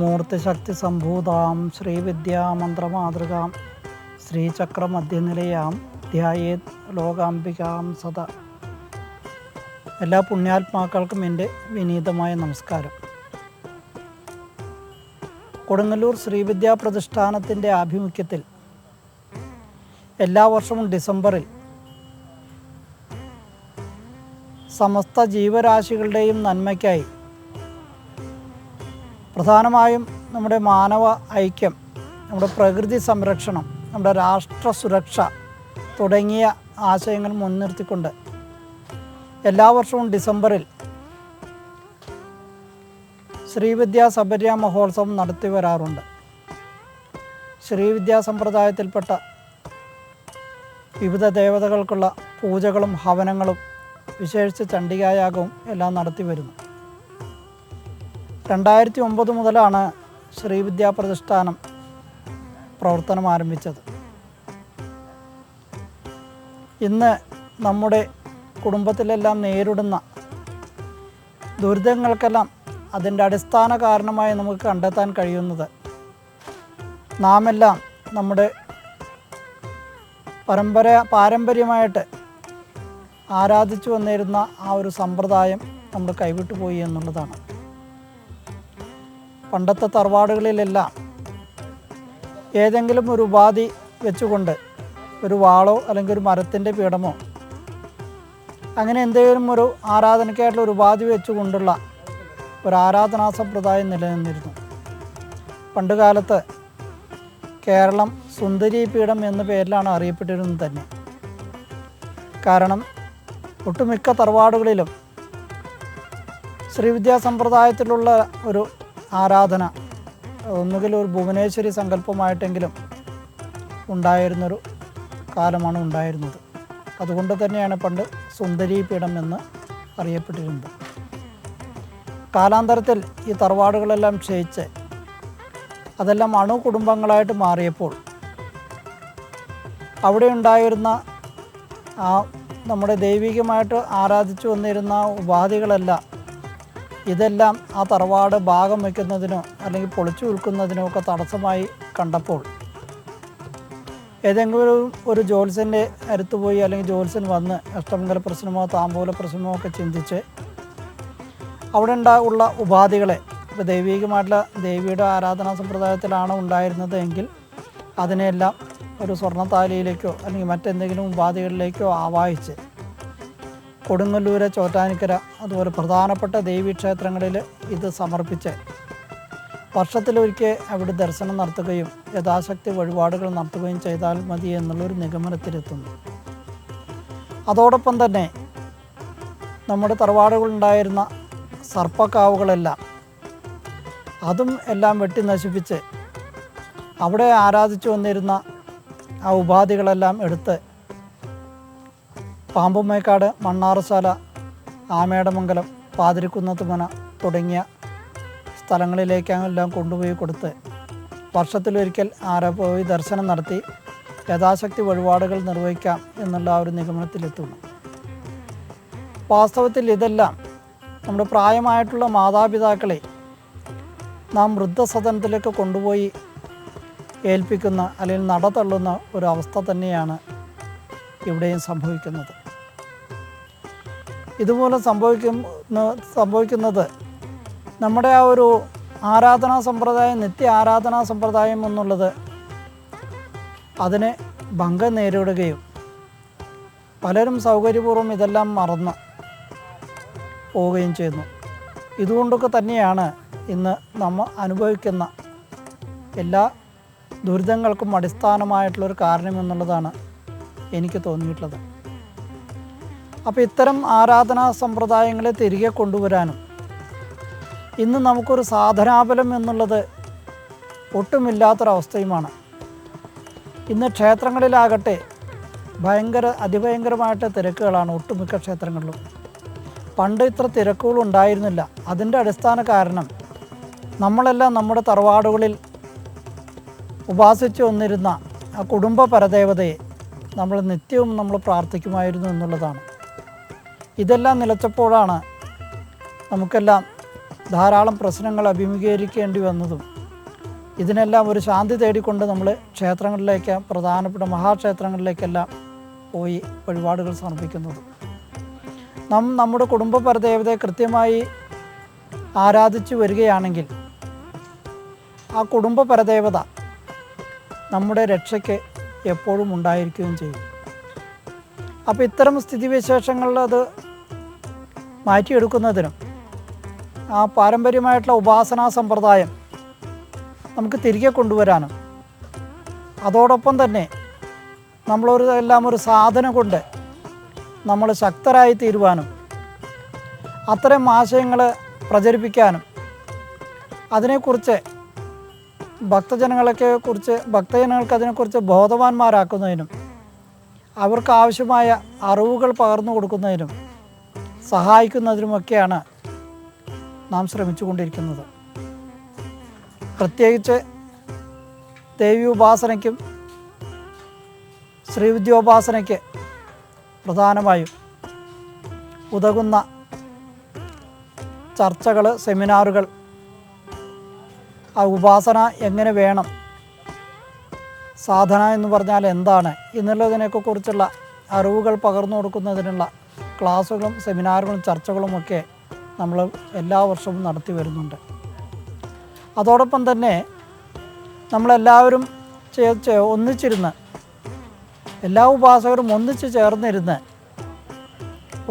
ത്രിമൂർത്തിശക്തി സംഭൂതാം ശ്രീവിദ്യാമന്ത്രമാതൃകാം ശ്രീചക്രമധ്യനിലയാം ധ്യായേത് ലോകാംബികാം സദാ. എല്ലാ പുണ്യാത്മാക്കൾക്കും എൻ്റെ വിനീതമായ നമസ്കാരം. കൊടുങ്ങല്ലൂർ ശ്രീവിദ്യാ പ്രതിഷ്ഠാനത്തിൻ്റെ ആഭിമുഖ്യത്തിൽ എല്ലാ വർഷവും ഡിസംബറിൽ സമസ്ത ജീവരാശികളുടെയും നന്മയ്ക്കായി പ്രധാനമായും നമ്മുടെ മാനവ ഐക്യം, നമ്മുടെ പ്രകൃതി സംരക്ഷണം, നമ്മുടെ രാഷ്ട്ര സുരക്ഷ തുടങ്ങിയ ആശയങ്ങൾ മുൻനിർത്തിക്കൊണ്ട് എല്ലാ വർഷവും ഡിസംബറിൽ ശ്രീവിദ്യാ സബര്യ മഹോത്സവം നടത്തി വരാറുണ്ട്. ശ്രീവിദ്യാ സമ്പ്രദായത്തിൽപ്പെട്ട വിവിധ ദേവതകൾക്കുള്ള പൂജകളും ഹവനങ്ങളും വിശേഷിച്ച് ചണ്ഡികായാഗവും എല്ലാം നടത്തി വരുന്നു. 2009 മുതലാണ് ശ്രീവിദ്യാ പ്രതിഷ്ഠാനം പ്രവർത്തനം ആരംഭിച്ചത്. ഇന്ന് നമ്മുടെ കുടുംബത്തിലെല്ലാം നേരിടുന്ന ദുരിതങ്ങൾക്കെല്ലാം അതിൻ്റെ അടിസ്ഥാന കാരണമായി നമുക്ക് കണ്ടെത്താൻ കഴിയുന്നത് നാമെല്ലാം നമ്മുടെ പാരമ്പര്യമായിട്ട് ആരാധിച്ചു വന്നിരുന്ന ആ ഒരു സമ്പ്രദായം നമ്മൾ കൈവിട്ടു പോയി എന്നുള്ളതാണ്. പണ്ടത്തെ തറവാടുകളിലെല്ലാം ഏതെങ്കിലും ഒരു ഉപാധി വെച്ചുകൊണ്ട് ഒരു വാളോ അല്ലെങ്കിൽ ഒരു മരത്തിൻ്റെ പീഠമോ അങ്ങനെ എന്തെങ്കിലും ഒരു ആരാധനയ്ക്കായിട്ടുള്ള ഒരു ഉപാധി വെച്ചുകൊണ്ടുള്ള ഒരു ആരാധനാ സമ്പ്രദായം നിലനിന്നിരുന്നു. പണ്ടുകാലത്ത് കേരളം സുന്ദരീ പീഠം എന്ന പേരിലാണ് അറിയപ്പെട്ടിരുന്നത് തന്നെ. കാരണം ഒട്ടുമിക്ക തറവാടുകളിലും ശ്രീവിദ്യാ സമ്പ്രദായത്തിലുള്ള ഒരു ആരാധന ഒന്നുകിൽ ഒരു ഭുവനേശ്വരി സങ്കല്പമായിട്ടെങ്കിലും ഉണ്ടായിരുന്നൊരു കാലമാണ് ഉണ്ടായിരുന്നത്. അതുകൊണ്ട് തന്നെയാണ് പണ്ട് സുന്ദരീ പീഠം എന്ന് അറിയപ്പെട്ടിരുന്നത്. കാലാന്തരത്തിൽ ഈ തറവാടുകളെല്ലാം ക്ഷയിച്ച് അതെല്ലാം അണുകുടുംബങ്ങളായിട്ട് മാറിയപ്പോൾ അവിടെ ഉണ്ടായിരുന്ന ആ നമ്മുടെ ദൈവികമായിട്ട് ആരാധിച്ചു വന്നിരുന്ന ഉപാധികളെല്ലാം ഇതെല്ലാം ആ തറവാട് ഭാഗം വയ്ക്കുന്നതിനോ അല്ലെങ്കിൽ പൊളിച്ചു വിൽക്കുന്നതിനോ ഒക്കെ തടസ്സമായി കണ്ടപ്പോൾ ഏതെങ്കിലും ഒരു ജ്യോത്സ്യൻ്റെ അടുത്ത് പോയി അല്ലെങ്കിൽ ജ്യോത്സ്യൻ വന്ന് അഷ്ടമംഗല പ്രശ്നമോ താമ്പൂല പ്രശ്നമോ ഒക്കെ ചിന്തിച്ച് അവിടെ ഉള്ള ഉപാധികളെ ഇപ്പോൾ ദൈവികമായിട്ടുള്ള ദേവിയുടെ ആരാധനാ സമ്പ്രദായത്തിലാണ് ഉണ്ടായിരുന്നത് എങ്കിൽ അതിനെല്ലാം ഒരു സ്വർണ്ണത്താലിയിലേക്കോ അല്ലെങ്കിൽ മറ്റെന്തെങ്കിലും ഉപാധികളിലേക്കോ ആവാഹിച്ച് കൊടുങ്ങല്ലൂര്, ചോറ്റാനിക്കര അതുപോലെ പ്രധാനപ്പെട്ട ദേവീക്ഷേത്രങ്ങളിൽ ഇത് സമർപ്പിച്ച് വർഷത്തിലൊരിക്കൽ അവിടെ ദർശനം നടത്തുകയും യഥാശക്തി വഴിപാടുകൾ നടത്തുകയും ചെയ്താൽ മതി എന്നുള്ളൊരു നിഗമനത്തിലെത്തുന്നു. അതോടൊപ്പം തന്നെ നമ്മുടെ തറവാടുകളുണ്ടായിരുന്ന സർപ്പക്കാവുകളെല്ലാം അതും എല്ലാം വെട്ടി നശിപ്പിച്ച് അവിടെ ആരാധിച്ചു വന്നിരുന്ന ആ ഉപാധികളെല്ലാം എടുത്ത് പാമ്പുമേക്കാട്, മണ്ണാറശാല, ആമേടമംഗലം, പാതിരിക്കുന്നത്തുമന തുടങ്ങിയ സ്ഥലങ്ങളിലേക്കെല്ലാം കൊണ്ടുപോയി കൊടുത്ത് വർഷത്തിലൊരിക്കൽ പോയി ദർശനം നടത്തി യഥാശക്തി വഴിപാടുകൾ നിർവഹിക്കാം എന്നുള്ള ആ ഒരു നിഗമനത്തിലെത്തുന്നു. വാസ്തവത്തിൽ ഇതെല്ലാം നമ്മുടെ പ്രായമായിട്ടുള്ള മാതാപിതാക്കളെ നാം വൃദ്ധസദനത്തിലേക്ക് കൊണ്ടുപോയി ഏൽപ്പിക്കുന്ന അല്ലെങ്കിൽ നടതള്ളുന്ന ഒരു അവസ്ഥ തന്നെയാണ് ഇവിടെയും സംഭവിക്കുന്നത്. ഇതുപോലെ സംഭവിക്കുന്നത് നമ്മുടെ ആ ഒരു ആരാധനാ സമ്പ്രദായം, നിത്യ ആരാധനാ സമ്പ്രദായം എന്നുള്ളത് അതിന് ഭംഗം നേരിടുകയും പലരും സൗകര്യപൂർവ്വം ഇതെല്ലാം മറന്ന് പോവുകയും ചെയ്യുന്നു. ഇതുകൊണ്ടൊക്കെ തന്നെയാണ് ഇന്ന് നമ്മൾ അനുഭവിക്കുന്ന എല്ലാ ദുരിതങ്ങൾക്കും അടിസ്ഥാനമായിട്ടുള്ളൊരു കാരണമെന്നുള്ളതാണ് എനിക്ക് തോന്നിയിട്ടുള്ളത്. അപ്പോൾ ഇത്തരം ആരാധനാ സമ്പ്രദായങ്ങളെ തിരികെ കൊണ്ടുവരാനും ഇന്ന് നമുക്കൊരു സാധനാബലം എന്നുള്ളത് ഒട്ടുമില്ലാത്തൊരവസ്ഥയുമാണ്. ഇന്ന് ക്ഷേത്രങ്ങളിലാകട്ടെ അതിഭയങ്കരമായിട്ട് തിരക്കുകളാണ് ഒട്ടുമിക്ക ക്ഷേത്രങ്ങളിലും. പണ്ട് ഇത്ര തിരക്കുകളുണ്ടായിരുന്നില്ല. അതിൻ്റെ അടിസ്ഥാന കാരണം നമ്മളെല്ലാം നമ്മുടെ തറവാടുകളിൽ ഉപാസിച്ചു വന്നിരുന്ന ആ കുടുംബ പരദേവതയെ നമ്മൾ നിത്യവും നമ്മൾ പ്രാർത്ഥിക്കുമായിരുന്നു എന്നുള്ളതാണ്. ഇതെല്ലാം നിലച്ചപ്പോഴാണ് നമുക്കെല്ലാം ധാരാളം പ്രശ്നങ്ങൾ അഭിമുഖീകരിക്കേണ്ടി വന്നതും ഇതിനെല്ലാം ഒരു ശാന്തി തേടിക്കൊണ്ട് നമ്മൾ ക്ഷേത്രങ്ങളിലേക്ക്, പ്രധാനപ്പെട്ട മഹാക്ഷേത്രങ്ങളിലേക്കെല്ലാം പോയി വഴിപാടുകൾ സമർപ്പിക്കുന്നത്. നമ്മുടെ കുടുംബ പരദേവതയെ കൃത്യമായി ആരാധിച്ചു വരികയാണെങ്കിൽ ആ കുടുംബ പരദേവത നമ്മുടെ രക്ഷയ്ക്ക് എപ്പോഴും ഉണ്ടായിരിക്കുകയും ചെയ്യും. അപ്പോൾ ഇത്തരം സ്ഥിതിവിശേഷങ്ങളിൽ അത് മാറ്റിയെടുക്കുന്നതിനും ആ പാരമ്പര്യമായിട്ടുള്ള ഉപാസനാ സമ്പ്രദായം നമുക്ക് തിരികെ കൊണ്ടുവരാനും അതോടൊപ്പം തന്നെ എല്ലാം ഒരു സാധന കൊണ്ട് നമ്മൾ ശക്തരായി തീരുവാനും അത്തരം ആശയങ്ങൾ പ്രചരിപ്പിക്കാനും അതിനെക്കുറിച്ച് ഭക്തജനങ്ങൾക്ക് അതിനെക്കുറിച്ച് ബോധവാന്മാരാക്കുന്നതിനും അവർക്ക് ആവശ്യമായ അറിവുകൾ പകർന്നു കൊടുക്കുന്നതിനും സഹായിക്കുന്നതിനുമൊക്കെയാണ് നാം ശ്രമിച്ചുകൊണ്ടിരിക്കുന്നത്. പ്രത്യേകിച്ച് ദേവി ഉപാസനയ്ക്കും ശ്രീവിദ്യോപാസനയ്ക്ക് പ്രധാനമായും ഉതകുന്ന ചർച്ചകൾ, സെമിനാറുകൾ, ആ ഉപാസന എങ്ങനെ വേണം, സാധന എന്ന് പറഞ്ഞാൽ എന്താണ് എന്നുള്ളതിനെയൊക്കെ കുറിച്ചുള്ള അറിവുകൾ പകർന്നു കൊടുക്കുന്നതിനുള്ള ക്ലാസ്സുകളും സെമിനാറുകളും ചർച്ചകളുമൊക്കെ നമ്മൾ എല്ലാ വർഷവും നടത്തി വരുന്നുണ്ട്. അതോടൊപ്പം തന്നെ നമ്മളെല്ലാവരും ഒന്നിച്ചിരുന്ന്, എല്ലാ ഉപാസകരും ഒന്നിച്ച് ചേർന്നിരുന്ന്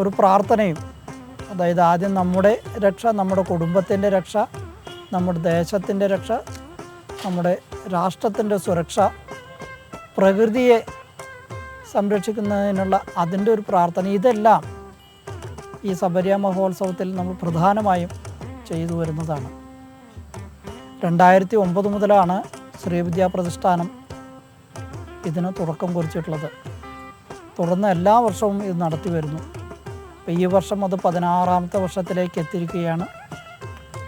ഒരു പ്രാർത്ഥനയും, അതായത് ആദ്യം നമ്മുടെ രക്ഷ, നമ്മുടെ കുടുംബത്തിൻ്റെ രക്ഷ, നമ്മുടെ ദേശത്തിൻ്റെ രക്ഷ, നമ്മുടെ രാഷ്ട്രത്തിൻ്റെ സുരക്ഷ, പ്രകൃതിയെ സംരക്ഷിക്കുന്നതിനുള്ള അതിൻ്റെ ഒരു പ്രാർത്ഥന, ഇതെല്ലാം ഈ ശബരിമല മഹോത്സവത്തിൽ നമ്മൾ പ്രധാനമായും ചെയ്തു വരുന്നതാണ്. 2009 മുതലാണ് ശ്രീവിദ്യാ പ്രതിഷ്ഠാനം ഇതിന് തുടക്കം കുറിച്ചിട്ടുള്ളത്. തുടർന്ന് എല്ലാ വർഷവും ഇത് നടത്തി വരുന്നു. അപ്പോൾ ഈ വർഷം അത് 16ാമത്തെ വർഷത്തിലേക്ക് എത്തിയിരിക്കുകയാണ്.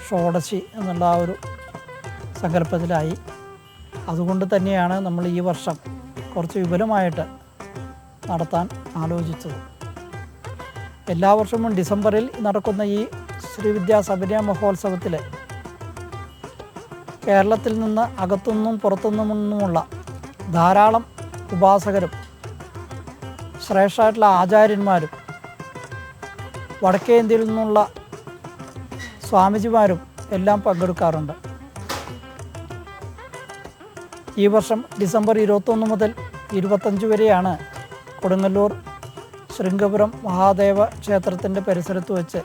ഷോഡശി എന്നുള്ള ആ ഒരു സങ്കല്പത്തിലായി. അതുകൊണ്ട് തന്നെയാണ് നമ്മൾ ഈ വർഷം കുറച്ച് വിപുലമായിട്ട് നടത്താൻ ആലോചിച്ചത്. എല്ലാ വർഷവും ഡിസംബറിൽ നടക്കുന്ന ഈ ശ്രീവിദ്യാ ശബരിമല മഹോത്സവത്തിൽ കേരളത്തിൽ നിന്ന് അകത്തുനിന്നും പുറത്തുനിന്നുമുള്ള ധാരാളം ഉപാസകരും ശ്രേഷ്ഠമായിട്ടുള്ള ആചാര്യന്മാരും വടക്കേ ഇന്ത്യയിൽ നിന്നുള്ള സ്വാമിജിമാരും എല്ലാം പങ്കെടുക്കാറുണ്ട്. ഈ വർഷം ഡിസംബർ 21 മുതൽ 25 വരെയാണ് കൊടുങ്ങല്ലൂർ ശൃംഗപുരം മഹാദേവ ക്ഷേത്രത്തിൻ്റെ പരിസരത്ത് വെച്ച്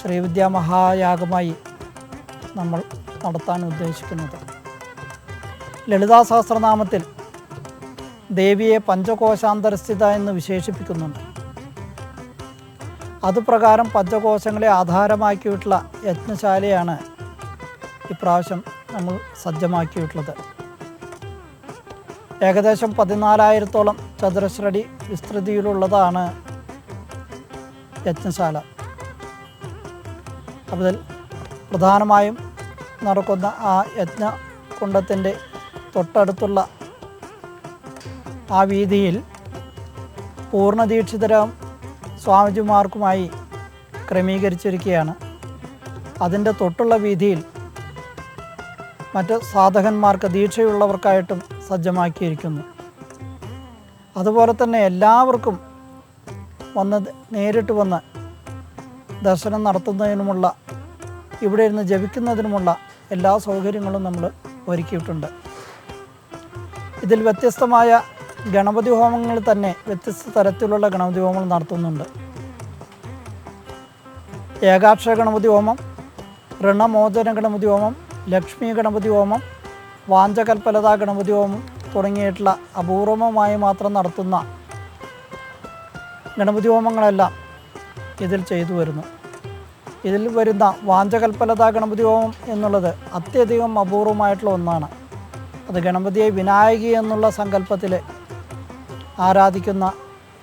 ശ്രീവിദ്യാ മഹായാഗമായി നമ്മൾ നടത്താൻ ഉദ്ദേശിക്കുന്നത്. ലളിതാ സഹസ്രനാമത്തിൽ ദേവിയെ പഞ്ചകോശാന്തരസ്ഥിത എന്ന് വിശേഷിപ്പിക്കുന്നുണ്ട്. അതുപ്രകാരം പഞ്ചകോശങ്ങളെ ആധാരമാക്കിയിട്ടുള്ള യജ്ഞശാലയാണ് ഇപ്രാവശ്യം നമ്മൾ സജ്ജമാക്കിയിട്ടുള്ളത്. ഏകദേശം 14,000-ഓളം ചതുരശ്രടി വിസ്തൃതിയിലുള്ളതാണ് യജ്ഞശാല. അതിൽ പ്രധാനമായും നടക്കുന്ന ആ യജ്ഞകുണ്ഡത്തിൻ്റെ തൊട്ടടുത്തുള്ള ആ വീതിയിൽ പൂർണ്ണദീക്ഷിതരം സ്വാമിജിമാർക്കുമായി ക്രമീകരിച്ചിരിക്കുകയാണ്. അതിൻ്റെ തൊട്ടുള്ള വീതിയിൽ മറ്റ് സാധകന്മാർക്ക്, ദീക്ഷയുള്ളവർക്കായിട്ടും സജ്ജമാക്കിയിരിക്കുന്നു. അതുപോലെ തന്നെ എല്ലാവർക്കും നേരിട്ട് വന്ന് ദർശനം നടത്തുന്നതിനുമുള്ള, ഇവിടെ ഇരുന്ന് ജപിക്കുന്നതിനുമുള്ള എല്ലാ സൗകര്യങ്ങളും നമ്മൾ ഒരുക്കിയിട്ടുണ്ട്. ഇതിൽ വ്യത്യസ്തമായ ഗണപതി ഹോമങ്ങൾ തന്നെ വ്യത്യസ്ത തരത്തിലുള്ള ഗണപതി ഹോമങ്ങൾ നടത്തുന്നുണ്ട്. ഏകാക്ഷര ഗണപതി ഹോമം, ഋണമോചന ഗണപതി ഹോമം, ലക്ഷ്മി ഗണപതി ഹോമം, വാഞ്ചകൽപ്പലതാ ഗണപതി ഹോമം തുടങ്ങിയിട്ടുള്ള അപൂർവമായി മാത്രം നടത്തുന്ന ഗണപതി ഹോമങ്ങളെല്ലാം ഇതിൽ ചെയ്തു വരുന്നു. ഇതിൽ വരുന്ന വാഞ്ചകൽപ്പലതാ ഗണപതി ഹോമം എന്നുള്ളത് അത്യധികം അപൂർവമായിട്ടുള്ള ഒന്നാണ്. അത് ഗണപതിയെ വിനായകി എന്നുള്ള സങ്കല്പത്തിൽ ആരാധിക്കുന്ന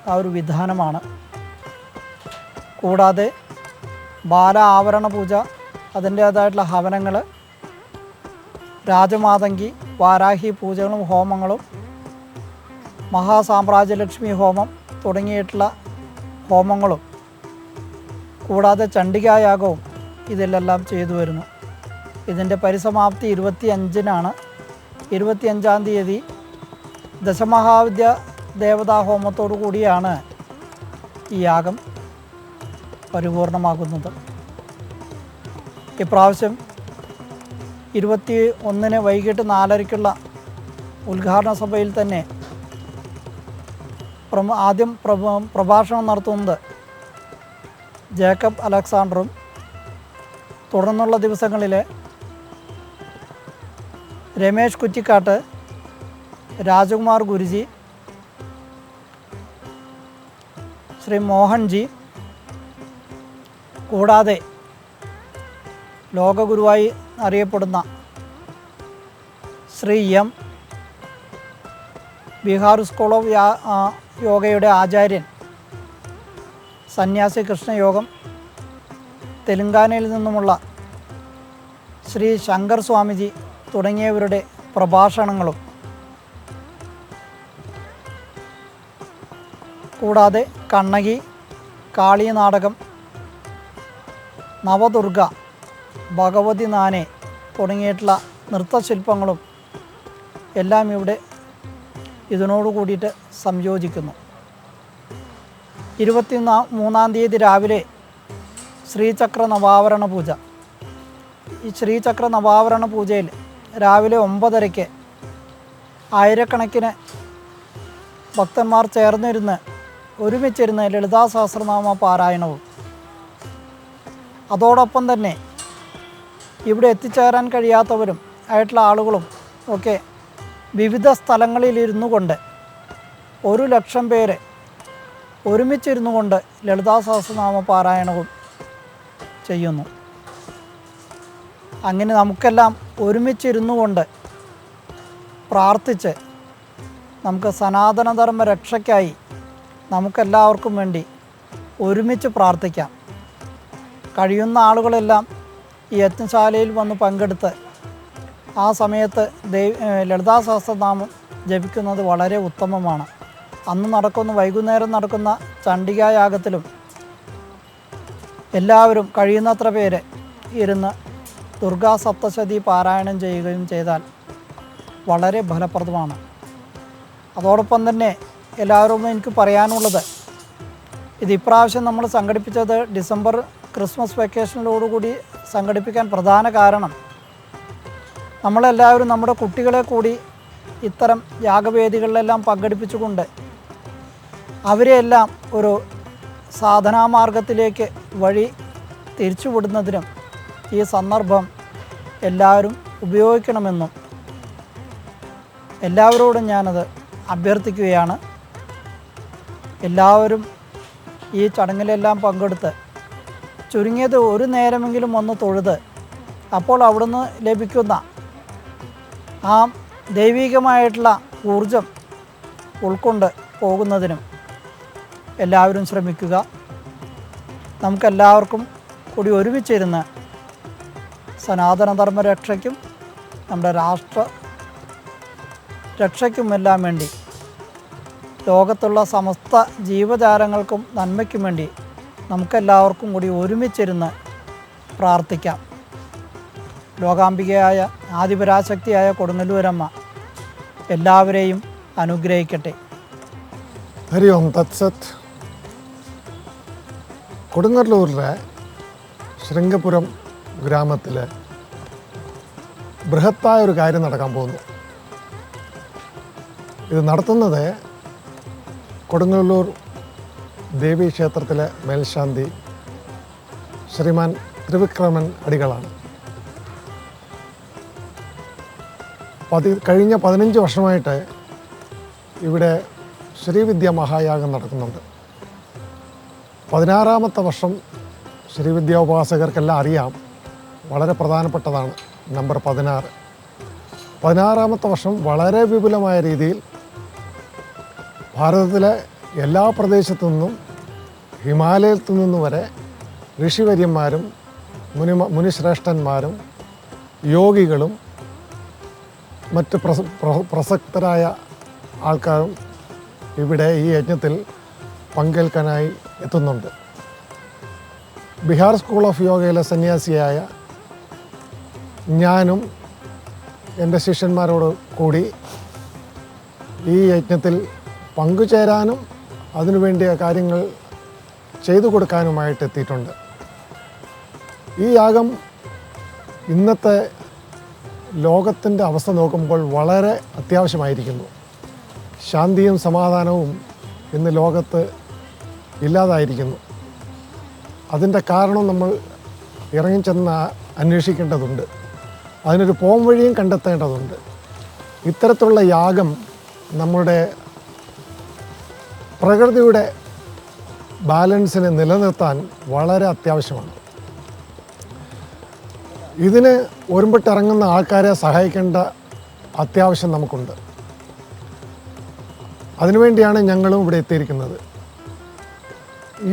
ആ ഒരു വിധാനമാണ്. കൂടാതെ ബാല ആവരണ പൂജ, അതിൻ്റേതായിട്ടുള്ള ഹവനങ്ങൾ, രാജമാതങ്കി, വാരാഹി പൂജകളും ഹോമങ്ങളും, മഹാസാമ്രാജ്യലക്ഷ്മി ഹോമം തുടങ്ങിയിട്ടുള്ള ഹോമങ്ങളും, കൂടാതെ ചണ്ഡികായാഗവും ഇതിലെല്ലാം ചെയ്തു വരുന്നു. ഇതിൻ്റെ പരിസമാപ്തി 25-നാണ്. 25-ാം തീയതി ദശമഹാവിദ്യ ദേവതാ ഹോമത്തോടു കൂടിയാണ് ഈ യാഗം പരിപൂർണമാകുന്നത്. ഇപ്രാവശ്യം 21-ന് വൈകിട്ട് 4:30-ക്കുള്ള ഉദ്ഘാടന സഭയിൽ തന്നെ ആദ്യം പ്രഭാഷണം നടത്തുന്നത് ജേക്കബ് അലക്സാണ്ടറും തുടർന്നുള്ള ദിവസങ്ങളിൽ രമേശ് കുറ്റിക്കാട്ട്, രാജകുമാർ ഗുരുജി, ശ്രീ മോഹൻജി, കൂടാതെ ലോകഗുരുവായി അറിയപ്പെടുന്ന Shri M, Bihar school of യോഗയുടെ ആചാര്യൻ, സന്യാസി കൃഷ്ണയോഗം, തെലുങ്കാനയിൽ നിന്നുമുള്ള ശ്രീ ശങ്കർ സ്വാമിജി തുടങ്ങിയവരുടെ പ്രഭാഷണങ്ങളും കൂടാതെ കണ്ണകി, കാളി നാടകം, നവദുർഗ, ഭഗവതി നാനെ തുടങ്ങിയിട്ടുള്ള നൃത്തശില്പങ്ങളും എല്ലാം ഇവിടെ ഇതിനോട് കൂടിയിട്ട് സംയോജിക്കുന്നു. 23-ാം തീയതി രാവിലെ ശ്രീചക്ര നവാവരണ പൂജ. ഈ ശ്രീചക്ര നവാവരണ പൂജയിൽ രാവിലെ 9:30-ക്ക് ആയിരക്കണക്കിന് ഭക്തന്മാർ ചേർന്നിരുന്ന് ഒരുമിച്ചിരുന്ന് ലളിതാ സഹസ്രനാമ പാരായണവും അതോടൊപ്പം തന്നെ ഇവിടെ എത്തിച്ചേരാൻ കഴിയാത്തവരും ആയിട്ടുള്ള ആളുകളും ഒക്കെ വിവിധ സ്ഥലങ്ങളിലിരുന്നു കൊണ്ട് 1,00,000 പേര് ഒരുമിച്ചിരുന്നു കൊണ്ട് ലളിതാ സഹസ്രനാമ പാരായണവും ചെയ്യുന്നു. അങ്ങനെ നമുക്കെല്ലാം ഒരുമിച്ചിരുന്നു കൊണ്ട് പ്രാർത്ഥിച്ച് നമുക്ക് സനാതനധർമ്മ രക്ഷയ്ക്കായി നമുക്കെല്ലാവർക്കും വേണ്ടി ഒരുമിച്ച് പ്രാർത്ഥിക്കാം. കഴിയുന്ന ആളുകളെല്ലാം ഈ യജ്ഞശാലയിൽ വന്ന് പങ്കെടുത്ത് ആ സമയത്ത് ലളിതാ സഹസ്രനാമം ജപിക്കുന്നത് വളരെ ഉത്തമമാണ്. അന്ന് വൈകുന്നേരം നടക്കുന്ന ചണ്ഡികായാഗത്തിലും എല്ലാവരും കഴിയുന്നത്ര പേര് ഇരുന്ന് ദുർഗാ സപ്തശതി പാരായണം ചെയ്യുകയും ചെയ്താൽ വളരെ ഫലപ്രദമാണ്. അതോടൊപ്പം തന്നെ എല്ലാവരും എനിക്ക് പറയാനുള്ളത്, ഇത് ഇപ്രാവശ്യം നമ്മൾ സംഘടിപ്പിച്ചത് ഡിസംബർ ക്രിസ്മസ് വെക്കേഷനിലോടുകൂടി സംഘടിപ്പിക്കാൻ പ്രധാന കാരണം നമ്മളെല്ലാവരും നമ്മുടെ കുട്ടികളെ കൂടി ഇത്തരം യാഗവേദികളിലെല്ലാം പങ്കെടുപ്പിച്ചുകൊണ്ട് അവരെയെല്ലാം ഒരു സാധനാമാർഗത്തിലേക്ക് വഴി തിരിച്ചുവിടുന്നതിനും ഈ സന്ദർഭം എല്ലാവരും ഉപയോഗിക്കണമെന്നും എല്ലാവരോടും ഞാനത് അഭ്യർത്ഥിക്കുകയാണ്. എല്ലാവരും ഈ ചടങ്ങിലെല്ലാം പങ്കെടുത്ത് ചുരുങ്ങിയത് ഒരു നേരമെങ്കിലും ഒന്ന് തൊഴുത് അപ്പോൾ അവിടുന്ന് ലഭിക്കുന്ന ആ ദൈവികമായിട്ടുള്ള ഊർജം ഉൾക്കൊണ്ട് പോകുന്നതിനും എല്ലാവരും ശ്രമിക്കുക. നമുക്കെല്ലാവർക്കും കൂടി ഒരുമിച്ചിരുന്ന് സനാതനധർമ്മ രക്ഷയ്ക്കും നമ്മുടെ രാഷ്ട്ര രക്ഷയ്ക്കുമെല്ലാം വേണ്ടി ലോകത്തുള്ള സമസ്ത ജീവജാലങ്ങൾക്കും നന്മയ്ക്കും വേണ്ടി നമുക്കെല്ലാവർക്കും കൂടി ഒരുമിച്ചിരുന്ന് പ്രാർത്ഥിക്കാം. ലോകാംബികയായ ആദിപരാശക്തിയായ കൊടുങ്ങല്ലൂരമ്മ എല്ലാവരെയും അനുഗ്രഹിക്കട്ടെ. ഹരി ഓം തത്സത്. കൊടുങ്ങല്ലൂരിലെ ശൃംഗപുരം ഗ്രാമത്തിൽ ബൃഹത്തായ ഒരു കാര്യം നടക്കാൻ പോകുന്നു. ഇത് നടത്തുന്നത് കൊടുങ്ങല്ലൂർ ദേവീക്ഷേത്രത്തിലെ മേൽശാന്തി ശ്രീമാൻ ത്രിവിക്രമൻ അടികളാണ്. കഴിഞ്ഞ 15 വർഷമായിട്ട് ഇവിടെ ശ്രീവിദ്യ മഹായാഗം നടക്കുന്നുണ്ട്. 16-ാമത്തെ വർഷം ശ്രീവിദ്യ ഉപാസകർക്കെല്ലാം അറിയാം, വളരെ പ്രധാനപ്പെട്ടതാണ് നമ്പർ 16. 16-ാമത്തെ വർഷം വളരെ വിപുലമായ രീതിയിൽ ഭാരതത്തിലെ എല്ലാ പ്രദേശത്തു നിന്നും ഹിമാലയത്തിൽ നിന്നും വരെ ഋഷിവര്യന്മാരും മുനിശ്രേഷ്ഠന്മാരും യോഗികളും മറ്റ് പ്രസക്തരായ ആൾക്കാരും ഇവിടെ ഈ യജ്ഞത്തിൽ പങ്കെടുക്കാനായി എത്തുന്നുണ്ട്. ബീഹാർ സ്കൂൾ ഓഫ് യോഗയിലെ സന്യാസിയായ ഞാനും എൻ്റെ ശിഷ്യന്മാരോട് കൂടി ഈ യജ്ഞത്തിൽ പങ്കുചേരാനും അതിനുവേണ്ടിയ കാര്യങ്ങൾ ചെയ്തു കൊടുക്കാനുമായിട്ട് എത്തിയിട്ടുണ്ട്. ഈ യാഗം ഇന്നത്തെ ലോകത്തിൻ്റെ അവസ്ഥ നോക്കുമ്പോൾ വളരെ അത്യാവശ്യമായിരിക്കുന്നു. ശാന്തിയും സമാധാനവും ഇന്ന് ലോകത്ത് ഇല്ലാതായിരിക്കുന്നു. അതിൻ്റെ കാരണം നമ്മൾ ഇറങ്ങിച്ചെന്ന് അന്വേഷിക്കേണ്ടതുണ്ട്. അതിനൊരു പോം വഴിയും കണ്ടെത്തേണ്ടതുണ്ട്. ഇത്തരത്തിലുള്ള യാഗം നമ്മുടെ പ്രകൃതിയുടെ ബാലൻസിനെ നിലനിർത്താൻ വളരെ അത്യാവശ്യമാണ്. ഇതിന് ഒരുമ്പിട്ടിറങ്ങുന്ന ആൾക്കാരെ സഹായിക്കേണ്ട അത്യാവശ്യം നമുക്കുണ്ട്. അതിനുവേണ്ടിയാണ് ഞങ്ങളും ഇവിടെ എത്തിയിരിക്കുന്നത്.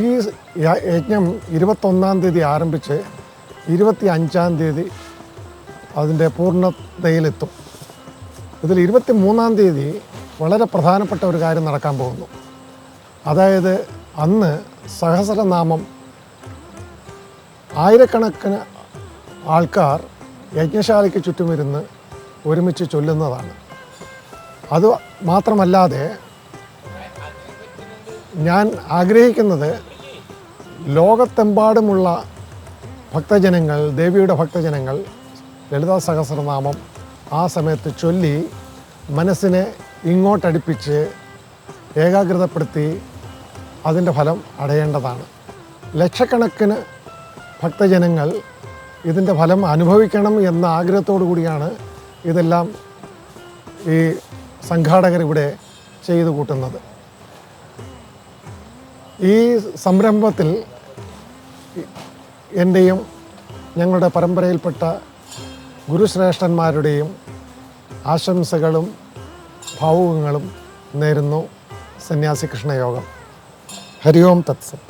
ഈ യജ്ഞം 21-ാം തീയതി ആരംഭിച്ച് 25-ാം തീയതി അതിൻ്റെ പൂർണ്ണതയിലെത്തും. ഇതിൽ 23-ാം തീയതി വളരെ പ്രധാനപ്പെട്ട ഒരു കാര്യം നടക്കാൻ പോകുന്നു. അതായത് അന്ന് സഹസ്രനാമം ആയിരക്കണക്കിന് ആൾക്കാർ യജ്ഞശാലയ്ക്ക് ചുറ്റുമിരുന്ന് ഒരുമിച്ച് ചൊല്ലുന്നതാണ്. അത് മാത്രമല്ലാതെ ഞാൻ ആഗ്രഹിക്കുന്നത് ലോകത്തെമ്പാടുമുള്ള ഭക്തജനങ്ങൾ, ദേവിയുടെ ഭക്തജനങ്ങൾ ലളിതാ സഹസ്രനാമം ആ സമയത്ത് ചൊല്ലി മനസ്സിനെ ഇങ്ങോട്ടടുപ്പിച്ച് ഏകാഗ്രതപ്പെടുത്തി അതിൻ്റെ ഫലം അടയേണ്ടതാണ്. ലക്ഷക്കണക്കിന് ഭക്തജനങ്ങൾ ഇതിൻ്റെ ഫലം അനുഭവിക്കണം എന്ന ആഗ്രഹത്തോടു കൂടിയാണ് ഇതെല്ലാം ഈ സംഘാടകർ ഇവിടെ ചെയ്തു കൂട്ടുന്നത്. ഈ സംരംഭത്തിൽ എൻ്റെയും ഞങ്ങളുടെ പരമ്പരയിൽപ്പെട്ട ഗുരുശ്രേഷ്ഠന്മാരുടെയും ആശംസകളും ഭാവുകങ്ങളും നേരുന്നു. സന്യാസി കൃഷ്ണയോഗം. ഹരി ഓം തത്സത്.